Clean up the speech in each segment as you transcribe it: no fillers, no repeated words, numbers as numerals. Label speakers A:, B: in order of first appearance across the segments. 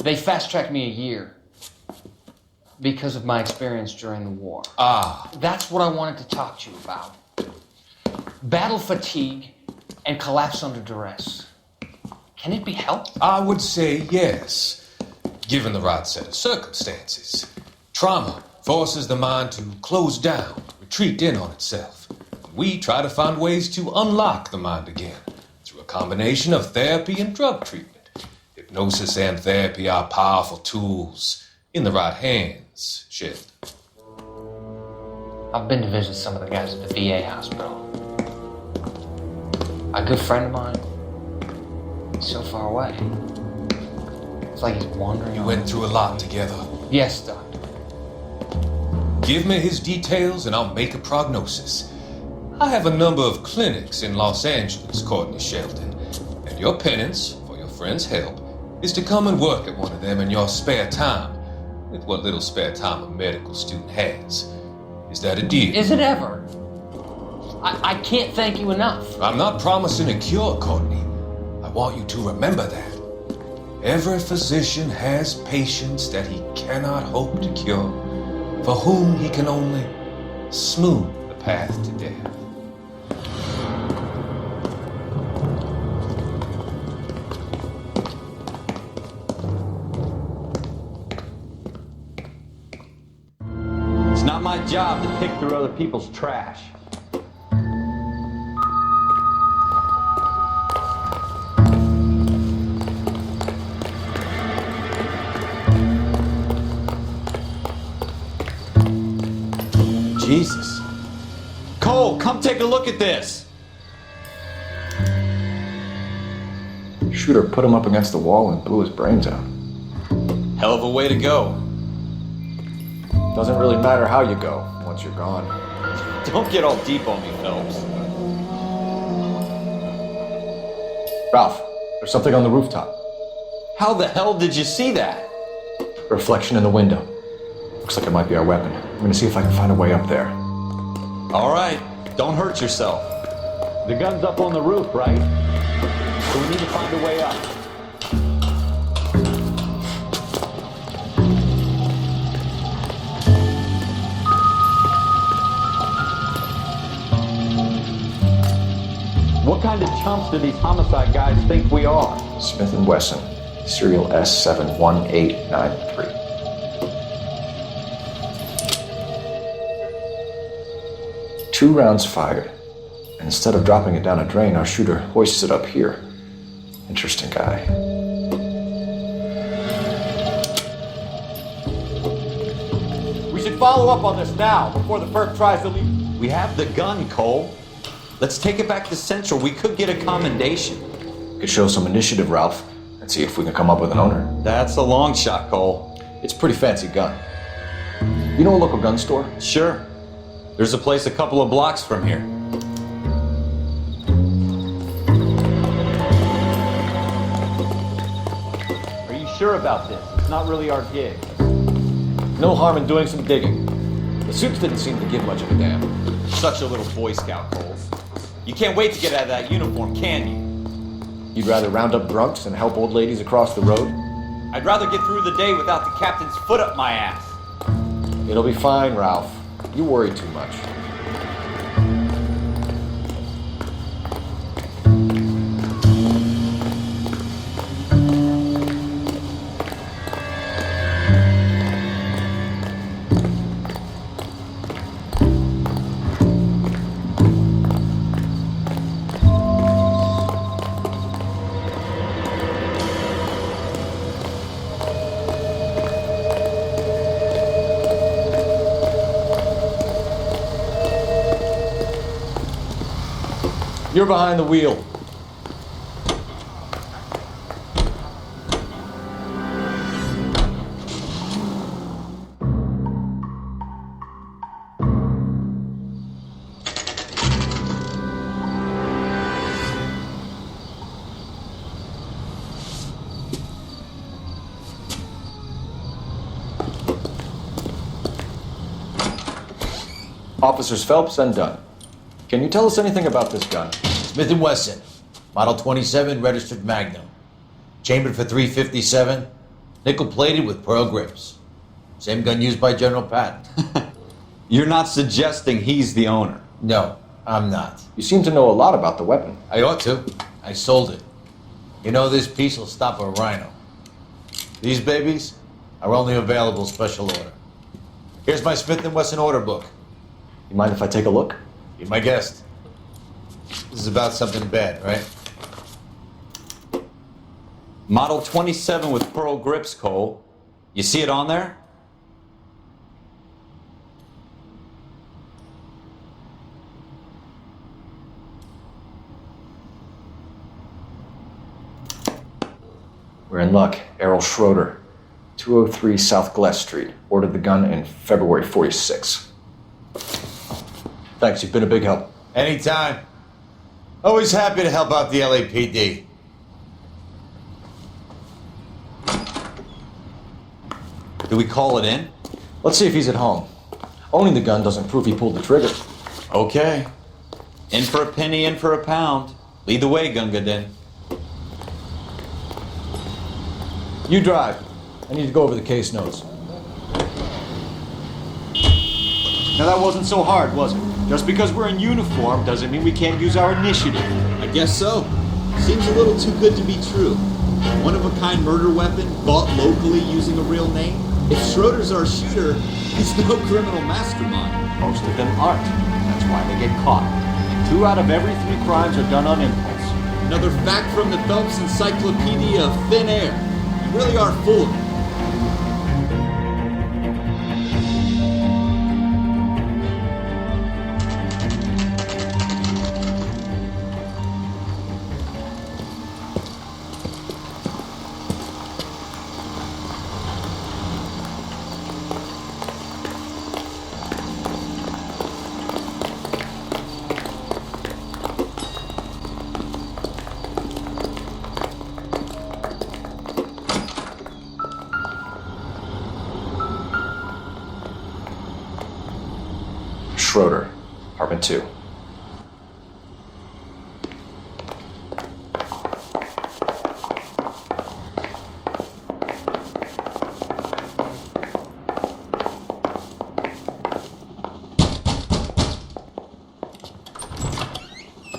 A: They fast-tracked me a year because of my experience during the war.
B: Ah,
A: That's what I wanted to talk to you about. Battle fatigue and collapse under duress. Can it be helped?
B: I would say yes, given the right set of circumstances. Trauma forces the mind to close down, retreat in on itself. We try to find ways to unlock the mind again through a combination of therapy and drug treatment. Hypnosis and therapy are powerful tools in the right hands, Shit.
A: I've been to visit some of the guys at the VA hospital. A good friend of mine, he's so far away. It's like he's wandering.
B: You went through a lot together.
A: Yes, Doctor.
B: Give me his details and I'll make a prognosis. I have a number of clinics in Los Angeles, Courtney Shelton, and your penance, for your friend's help, is to come and work at one of them in your spare time, with what little spare time a medical student has. Is that a deal?
A: Is it ever? I can't thank you enough.
B: I'm not promising a cure, Courtney. I want you to remember that. Every physician has patients that he cannot hope to cure, for whom he can only smooth the path to death.
C: It's not my job to pick through other people's trash. Jesus. Cole, come take a look at this.
D: Shooter put him up against the wall and blew his brains out.
C: Hell of a way to go.
D: Doesn't really matter how you go once you're gone.
C: Don't get all deep on me, Phelps.
D: Ralph, there's something on the rooftop.
C: How the hell did you see that?
D: A reflection in the window. Looks like it might be our weapon. I'm gonna see if I can find a way up there.
C: All right, don't hurt yourself. The gun's up on the roof, right? So we need to find a way up. What kind of chumps do these homicide guys think we are?
D: Smith & Wesson, serial S71893. Two rounds fired, and instead of dropping it down a drain, our shooter hoists it up here. Interesting guy.
E: We should follow up on this now, before the perp tries to leave.
C: We have the gun, Cole. Let's take it back to Central. We could get a commendation.
D: Could show some initiative, Ralph, and see if we can come up with an owner.
C: That's a long shot, Cole.
D: It's a pretty fancy gun. You know a local gun store?
C: Sure. There's a place a couple of blocks from here.
E: Are you sure about this? It's not really our gig.
D: No harm in doing some digging. The suits didn't seem to give much of a damn.
C: Such a little Boy Scout, Cole. You can't wait to get out of that uniform, can you?
D: You'd rather round up drunks and help old ladies across the road?
C: I'd rather get through the day without the captain's foot up my ass.
D: It'll be fine, Ralph. You worry too much. You're behind the wheel. Officers Phelps and Dunn. Can you tell us anything about this gun?
F: Smith & Wesson, Model 27, registered Magnum. Chambered for .357,
G: Nickel-plated with pearl grips. Same gun used by General Patton.
C: You're not suggesting he's the owner?
G: No, I'm not.
D: You seem to know a lot about the weapon.
G: I ought to. I sold it. You know, this piece will stop a rhino. These babies are only available special order. Here's my Smith & Wesson order book.
D: You mind if I take a look?
G: Be my guest. This is about something bad, right?
C: Model 27 with pearl grips, Cole. You see it on there?
D: We're in luck. Errol Schroeder, 203 South Glass Street. Ordered the gun in February 46. Thanks, you've been a big help.
G: Anytime. Always happy to help out the LAPD.
C: Do we call it in?
D: Let's see if he's at home. Owning the gun doesn't prove he pulled the trigger.
C: Okay. In for a penny, in for a pound. Lead the way, Gunga Din.
D: You drive. I need to go over the case notes.
E: Now that wasn't so hard, was it? Just because we're in uniform doesn't mean we can't use our initiative.
F: I guess so. Seems a little too good to be true. One-of-a-kind murder weapon bought locally using a real name? If Schroeder's our shooter, he's no criminal mastermind.
E: Most of them aren't. That's why they get caught. 2 out of every 3 crimes are done on impulse.
F: Another fact from the Phelps Encyclopedia of Thin Air. You really are full of it.
D: Schroeder, apartment 2.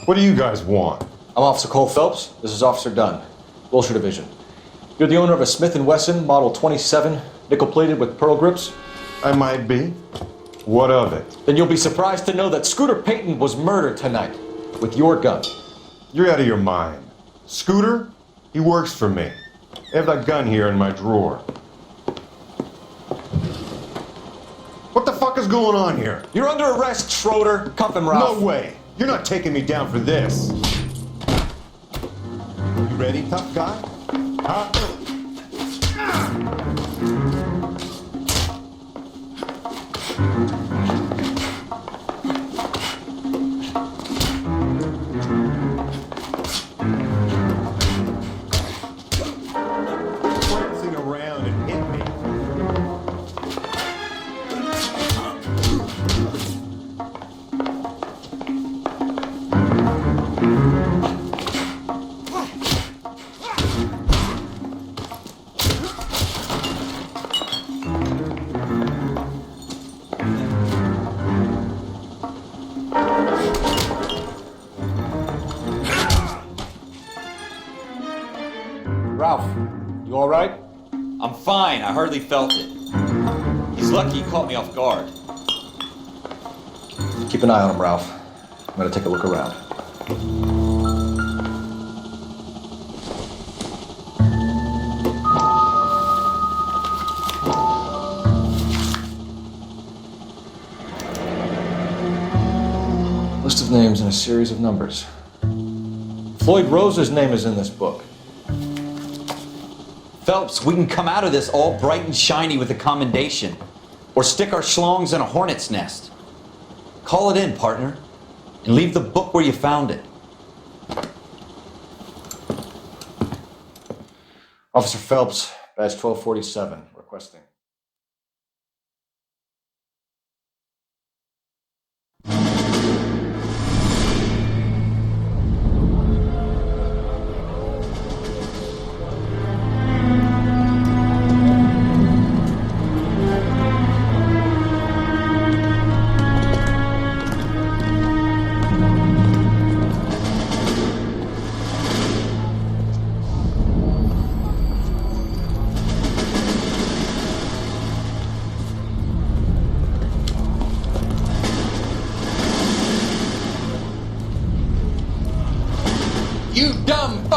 B: What do you guys want?
D: I'm Officer Cole Phelps. This is Officer Dunn, Wilshire Division. You're the owner of a Smith & Wesson Model 27, nickel-plated with pearl grips?
B: I might be. What of it?
D: Then you'll be surprised to know that Scooter Payton was murdered tonight with your gun.
B: You're out of your mind. Scooter? He works for me. I have that gun here in my drawer. What the fuck is going on here?
D: You're under arrest, Schroeder. Cuff him, Ralph.
B: No way. You're not taking me down for this. You ready, tough guy? Huh? Prancing around and hit me.
D: Ralph, you all right?
C: I'm fine. I hardly felt it. He's lucky he caught me off guard.
D: Keep an eye on him, Ralph. I'm gonna take a look around. List of names and a series of numbers. Floyd Rose's name is in this book.
C: Phelps, we can come out of this all bright and shiny with a commendation. Or stick our schlongs in a hornet's nest. Call it in, partner. And leave the book where you found it.
D: Officer Phelps, badge 1247, requesting.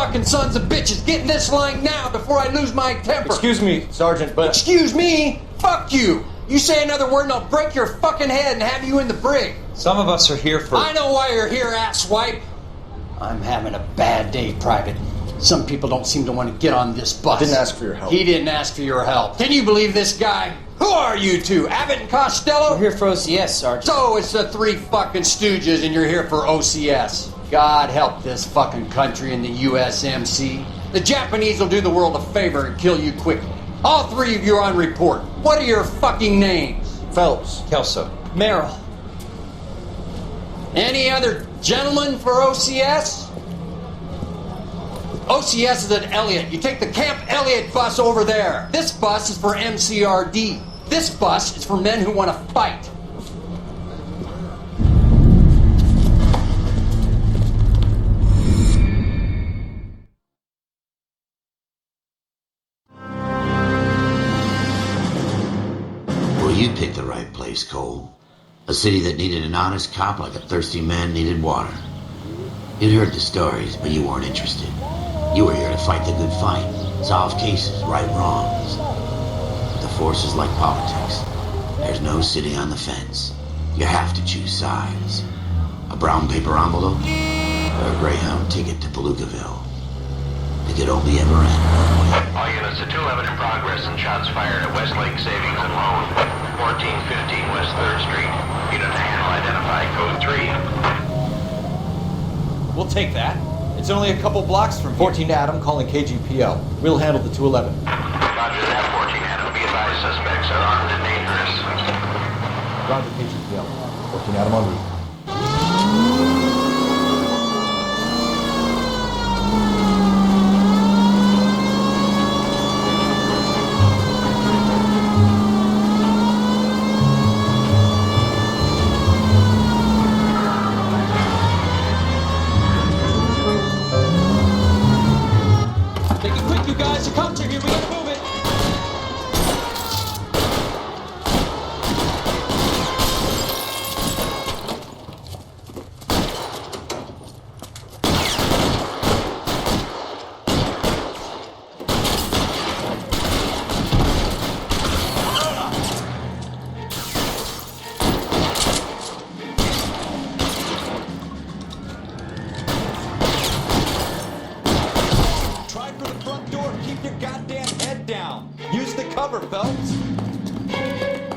H: fucking sons of bitches! Get in this line now before I lose my temper!
D: Excuse me, Sergeant, but...
H: Excuse me? Fuck you! You say another word and I'll break your fucking head and have you in the brig!
D: Some of us are here for...
H: I know why you're here, asswipe!
A: I'm having a bad day, Private. Some people don't seem to want to get on this bus.
D: Didn't ask for your help.
H: He didn't ask for your help. Can you believe this guy? Who are you two? Abbott and Costello?
A: We're here for OCS, Sergeant.
H: So it's the three fucking stooges and you're here for OCS. God help this fucking country and the USMC. The Japanese will do the world a favor and kill you quickly. All three of you are on report. What are your fucking names?
D: Phelps. Kelso.
A: Merrill.
H: Any other gentlemen for OCS? OCS is at Elliott. You take the Camp Elliott bus over there. This bus is for MCRD. This bus is for men who want to fight.
G: Well, you picked the right place, Cole. A city that needed an honest cop like a thirsty man needed water. You'd heard the stories, but you weren't interested. You were here to fight the good fight, solve cases, right wrongs. But the force is like politics. There's no sitting on the fence. You have to choose sides. A brown paper envelope, or a Greyhound ticket to Palookaville. It could only ever end one way.
I: All units to 211 in progress and shots fired at Westlake Savings and Loan, 1415 West 3rd Street. Unit to handle identified code 3.
E: We'll take that. It's only a couple blocks from here.
D: 14 Adam calling KGPL. We'll handle the 211.
I: Roger that, 14 Adam. Be advised, suspects are armed and dangerous.
D: Roger KGPL. 14 Adam on route.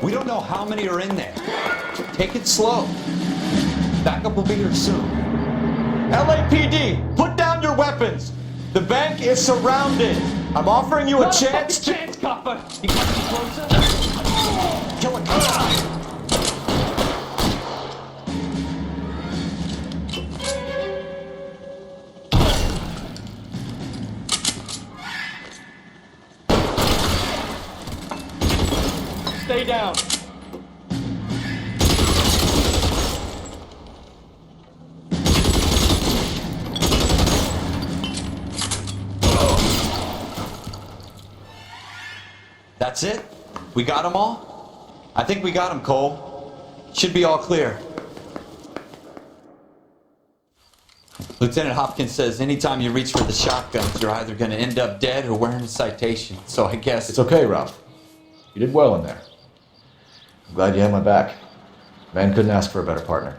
E: We don't know how many are in there. Take it slow. Backup will be here soon. LAPD, put down your weapons. The bank is surrounded. I'm offering you a chance to...
A: chance, copper. You got me closer?
E: Kill a cop.
A: Stay down.
E: That's it? We got them all? I think we got them, Cole. Should be all clear. Lieutenant Hopkins says anytime you reach for the shotguns, you're either going to end up dead or wearing a citation. So I guess...
D: It's okay, Ralph. You did well in there. I'm glad you had my back. Man couldn't ask for a better partner.